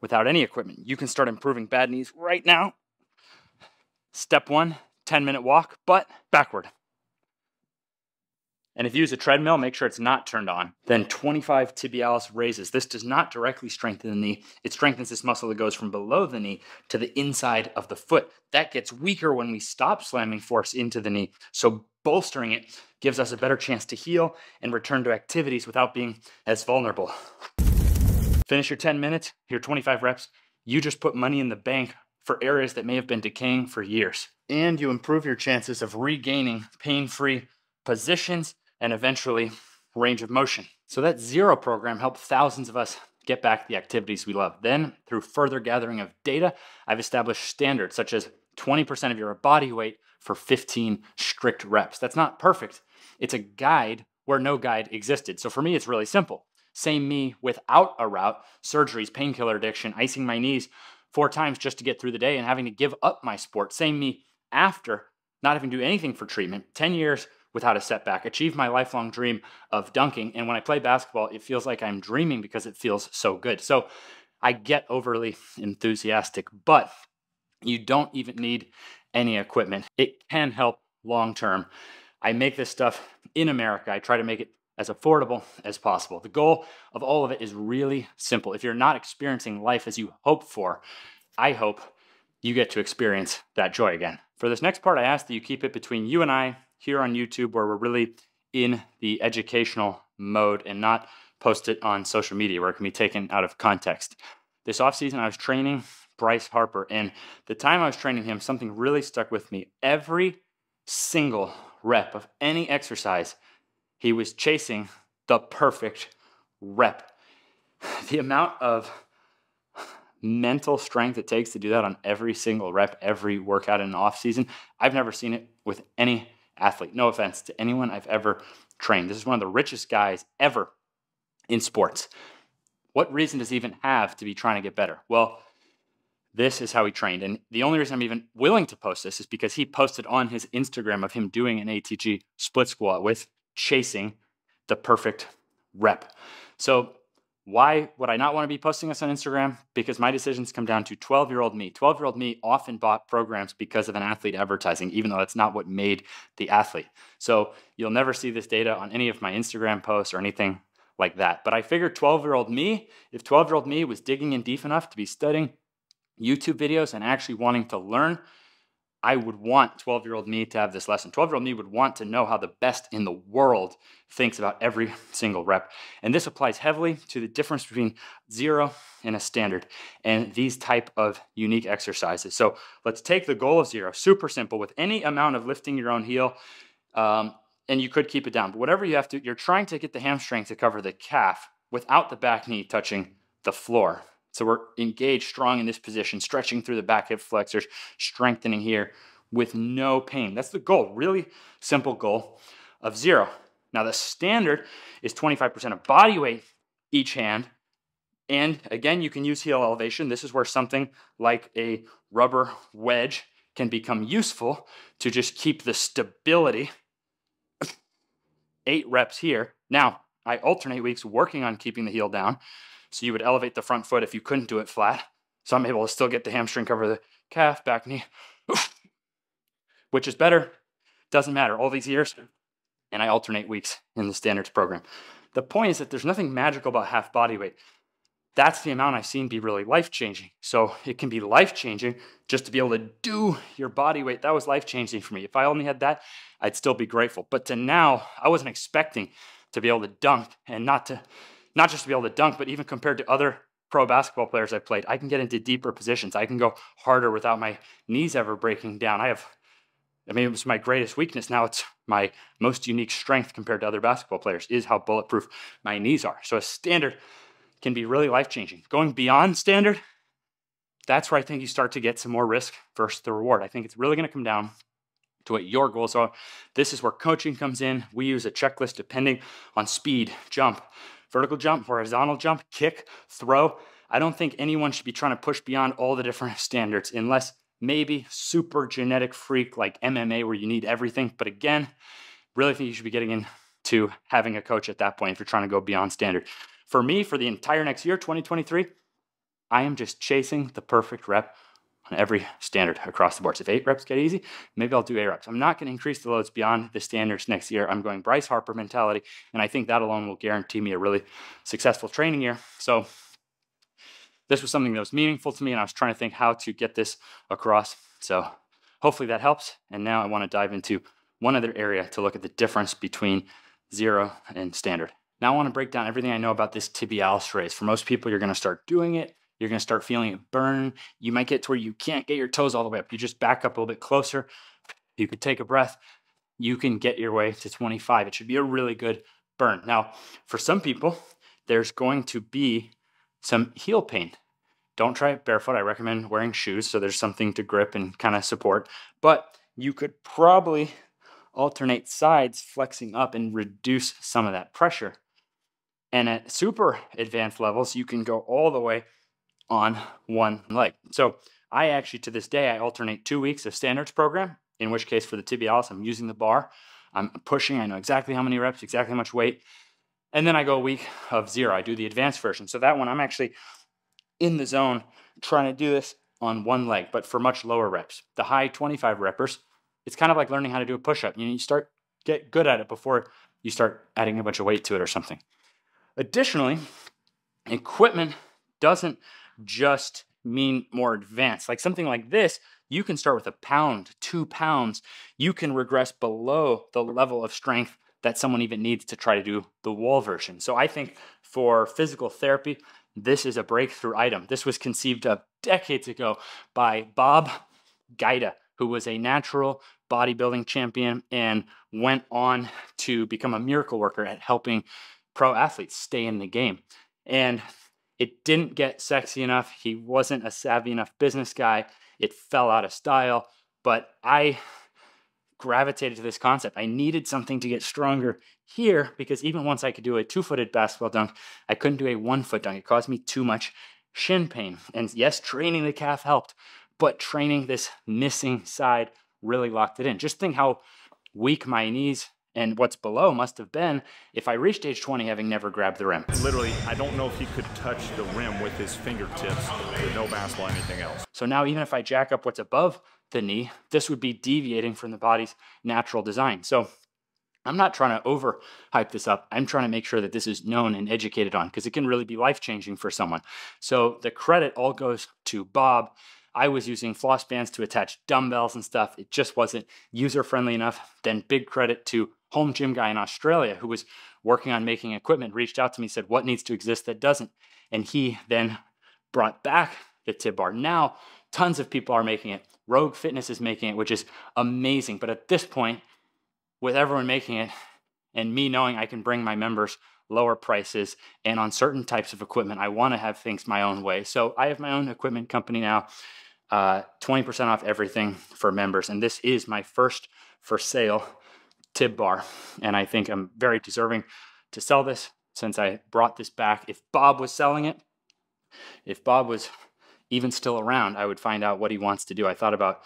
without any equipment. You can start improving bad knees right now. Step 1, 10-minute walk, but backward. And if you use a treadmill, make sure it's not turned on. Then 25 tibialis raises. This does not directly strengthen the knee. It strengthens this muscle that goes from below the knee to the inside of the foot. That gets weaker when we stop slamming force into the knee. So bolstering it gives us a better chance to heal and return to activities without being as vulnerable. Finish your 10 minutes, your 25 reps. You just put money in the bank for areas that may have been decaying for years. And you improve your chances of regaining pain-free positions and eventually range of motion. So that Zero program helped thousands of us get back to the activities we love. Then, through further gathering of data, I've established standards such as 20% of your body weight for 15 strict reps. That's not perfect. It's a guide where no guide existed. So for me, it's really simple. Same me without a route, surgeries, painkiller addiction, icing my knees 4 times just to get through the day and having to give up my sport. Same me after not having to do anything for treatment. 10 years without a setback, achieved my lifelong dream of dunking. And when I play basketball, it feels like I'm dreaming because it feels so good. So I get overly enthusiastic, but you don't even need any equipment. It can help long-term. I make this stuff in America. I try to make it as affordable as possible. The goal of all of it is really simple. If you're not experiencing life as you hope for, I hope you get to experience that joy again. For this next part, I ask that you keep it between you and I here on YouTube, where we're really in the educational mode and not post it on social media where it can be taken out of context. This offseason, I was training Bryce Harper, and the time I was training him, something really stuck with me. Every single rep of any exercise, he was chasing the perfect rep. The amount of mental strength it takes to do that on every single rep, every workout in an off season, I've never seen it with any athlete. No offense to anyone I've ever trained. This is one of the richest guys ever in sports. What reason does he even have to be trying to get better? Well, this is how he trained. And the only reason I'm even willing to post this is because he posted on his Instagram of him doing an ATG split squat with chasing the perfect rep. So why would I not want to be posting this on Instagram? Because my decisions come down to 12-year-old me. 12-year-old me often bought programs because of an athlete advertising, even though that's not what made the athlete. So you'll never see this data on any of my Instagram posts or anything like that. But I figured 12-year-old me, if 12-year-old me was digging in deep enough to be studying YouTube videos and actually wanting to learn, I would want 12-year-old me to have this lesson. 12-year-old me would want to know how the best in the world thinks about every single rep. And this applies heavily to the difference between zero and a standard and these type of unique exercises. So let's take the goal of zero, super simple, with any amount of lifting your own heel, and you could keep it down. But whatever you have to, you're trying to get the hamstring to cover the calf without the back knee touching the floor. So we're engaged strong in this position, stretching through the back hip flexors, strengthening here with no pain. That's the goal, really simple goal of zero. Now the standard is 25% of body weight each hand. And again, you can use heel elevation. This is where something like a rubber wedge can become useful to just keep the stability. 8 reps here. Now, I alternate weeks working on keeping the heel down. So you would elevate the front foot if you couldn't do it flat. So I'm able to still get the hamstring, cover the calf, back knee. Which is better? Doesn't matter. All these years, and I alternate weeks in the standards program. The point is that there's nothing magical about half body weight. That's the amount I've seen be really life-changing. So it can be life-changing just to be able to do your body weight. That was life-changing for me. If I only had that, I'd still be grateful. But to now, I wasn't expecting to be able to dunk, and not just to be able to dunk, but even compared to other pro basketball players I played, I can get into deeper positions. I can go harder without my knees ever breaking down. It was my greatest weakness. Now it's my most unique strength compared to other basketball players, is how bulletproof my knees are. So a standard can be really life-changing. Going beyond standard, that's where I think you start to get some more risk versus the reward. I think it's really going to come down to what your goals are. This is where coaching comes in. We use a checklist depending on speed, jump, vertical jump, horizontal jump, kick, throw. I don't think anyone should be trying to push beyond all the different standards unless maybe super genetic freak like MMA where you need everything. But again, really think you should be getting into having a coach at that point if you're trying to go beyond standard. For me, for the entire next year, 2023, I am just chasing the perfect rep on every standard across the board. So if 8 reps get easy, maybe I'll do 8 reps. I'm not going to increase the loads beyond the standards next year. I'm going Bryce Harper mentality, and I think that alone will guarantee me a really successful training year. So this was something that was meaningful to me, and I was trying to think how to get this across. So hopefully that helps. And now I want to dive into one other area to look at the difference between zero and standard. Now I want to break down everything I know about this tibialis raise. For most people, you're going to start doing it. You're going to start feeling it burn. You might get to where you can't get your toes all the way up. You just back up a little bit closer. You could take a breath. You can get your way to 25. It should be a really good burn. Now, for some people, there's going to be some heel pain. Don't try it barefoot. I recommend wearing shoes so there's something to grip and kind of support. But you could probably alternate sides, flexing up and reduce some of that pressure. And at super advanced levels, you can go all the way on one leg. So I actually, to this day, I alternate 2 weeks of standards program, in which case for the tibialis, I'm using the bar. I'm pushing. I know exactly how many reps, exactly how much weight. And then I go a week of zero. I do the advanced version. So that one, I'm actually in the zone trying to do this on one leg, but for much lower reps. The high 25 reppers, it's kind of like learning how to do a push-up. You get good at it before you start adding a bunch of weight to it or something. Additionally, equipment doesn't just mean more advanced. Like something like this, you can start with 1 pound, 2 pounds. You can regress below the level of strength that someone even needs to try to do the wall version. So I think for physical therapy, this is a breakthrough item. This was conceived of decades ago by Bob Gaida, who was a natural bodybuilding champion and went on to become a miracle worker at helping pro athletes stay in the game. And it didn't get sexy enough. He wasn't a savvy enough business guy. It fell out of style, but I gravitated to this concept. I needed something to get stronger here because even once I could do a 2-footed basketball dunk, I couldn't do a 1-foot dunk. It caused me too much shin pain. And yes, training the calf helped, but training this missing side really locked it in. Just think how weak my knees and what's below must have been if I reached age 20 having never grabbed the rim. Literally, I don't know if he could touch the rim with his fingertips with no basketball or anything else. So now even if I jack up what's above the knee, this would be deviating from the body's natural design. So I'm not trying to overhype this up. I'm trying to make sure that this is known and educated on because it can really be life-changing for someone. So the credit all goes to Bob. I was using floss bands to attach dumbbells and stuff. It just wasn't user-friendly enough. Then big credit to home gym guy in Australia who was working on making equipment, reached out to me, said, what needs to exist that doesn't? And he then brought back the Tib bar. Now, tons of people are making it. Rogue Fitness is making it, which is amazing. But at this point, with everyone making it and me knowing I can bring my members lower prices and on certain types of equipment, I want to have things my own way. So I have my own equipment company now, 20% off everything for members. And this is my first for sale Tib bar. And I think I'm very deserving to sell this since I brought this back. If Bob was selling it, if Bob was even still around, I would find out what he wants to do. I thought about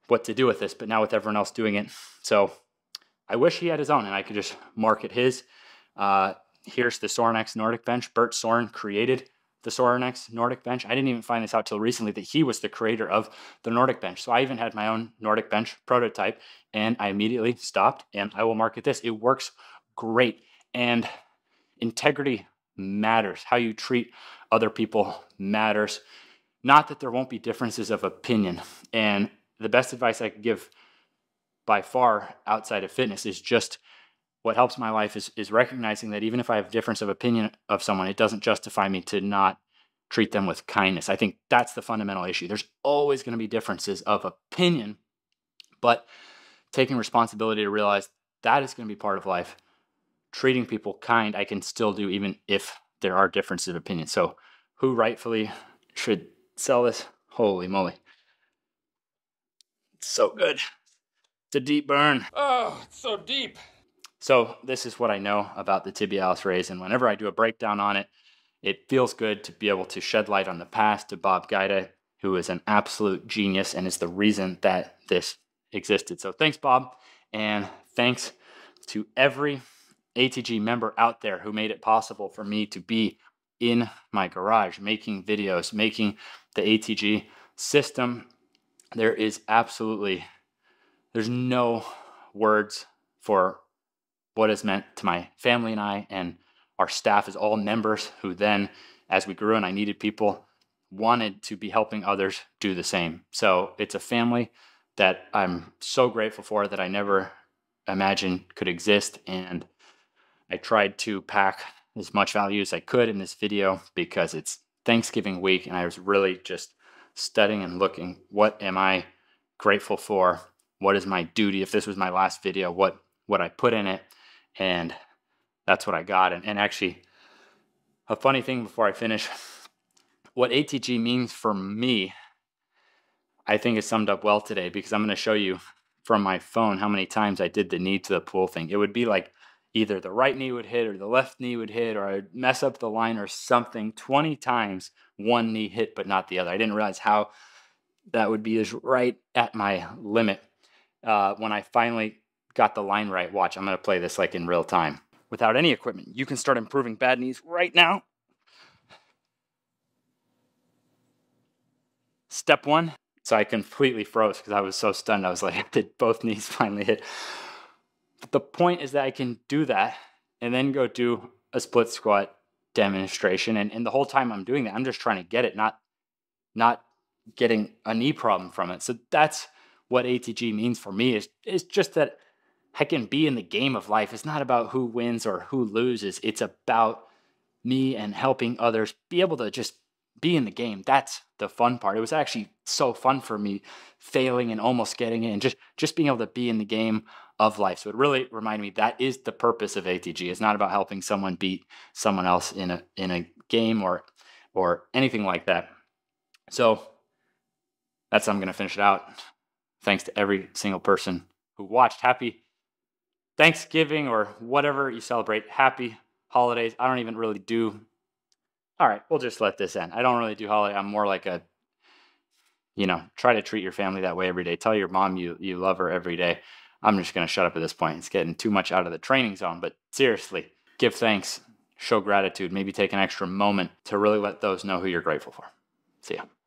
what to do with this, but now with everyone else doing it. So I wish he had his own and I could just market his. Here's the Sorinex Nordic Bench. Bert Soren created the Sorinex Nordic Bench. I didn't even find this out till recently that he was the creator of the Nordic Bench. So I even had my own Nordic Bench prototype and I immediately stopped and I will market this. It works great. And integrity matters. How you treat other people matters. Not that there won't be differences of opinion. And the best advice I could give by far outside of fitness is just what helps my life is recognizing that even if I have a difference of opinion of someone, it doesn't justify me to not treat them with kindness. I think that's the fundamental issue. There's always going to be differences of opinion, but taking responsibility to realize that is going to be part of life. Treating people kind, I can still do even if there are differences of opinion. So who rightfully should sell this? Holy moly. It's so good. It's a deep burn. Oh, it's so deep. So this is what I know about the tibialis raise, and whenever I do a breakdown on it, it feels good to be able to shed light on the past to Bob Gaida, who is an absolute genius and is the reason that this existed. So thanks, Bob, and thanks to every ATG member out there who made it possible for me to be in my garage, making videos, making the ATG system. There's no words for what it's meant to my family and I, and our staff is all members who then, as we grew and I needed people, wanted to be helping others do the same. So it's a family that I'm so grateful for that I never imagined could exist. And I tried to pack as much value as I could in this video because it's Thanksgiving week and I was really just studying and looking, what am I grateful for? What is my duty? If this was my last video, what would I put in it? And that's what I got. And actually, a funny thing before I finish, what ATG means for me, I think is summed up well today, because I'm going to show you from my phone how many times I did the knee to the pool thing. It would be like either the right knee would hit or the left knee would hit, or I'd mess up the line or something. 20 times one knee hit but not the other. I didn't realize how that would be right at my limit. When I finally got the line right, watch, I'm going to play this like in real time. Without any equipment, you can start improving bad knees right now. Step 1. So I completely froze because I was so stunned. I was like, did both knees finally hit? But the point is that I can do that and then go do a split squat demonstration. And the whole time I'm doing that, I'm just trying to get it, not getting a knee problem from it. So that's what ATG means for me, is just that I can be in the game of life. It's not about who wins or who loses. It's about me and helping others be able to just be in the game. That's the fun part. It was actually so fun for me, failing and almost getting it, and just being able to be in the game of life. So it really reminded me that is the purpose of ATG. It's not about helping someone beat someone else in a game or anything like that. So that's how I'm going to finish it out. Thanks to every single person who watched. Happy Thanksgiving or whatever you celebrate. Happy holidays. I don't even really do. All right, we'll just let this end. I don't really do holiday. I'm more like a, try to treat your family that way every day. Tell your mom you love her every day. I'm just going to shut up at this point. It's getting too much out of the training zone. But seriously, give thanks, show gratitude, maybe take an extra moment to really let those know who you're grateful for. See ya.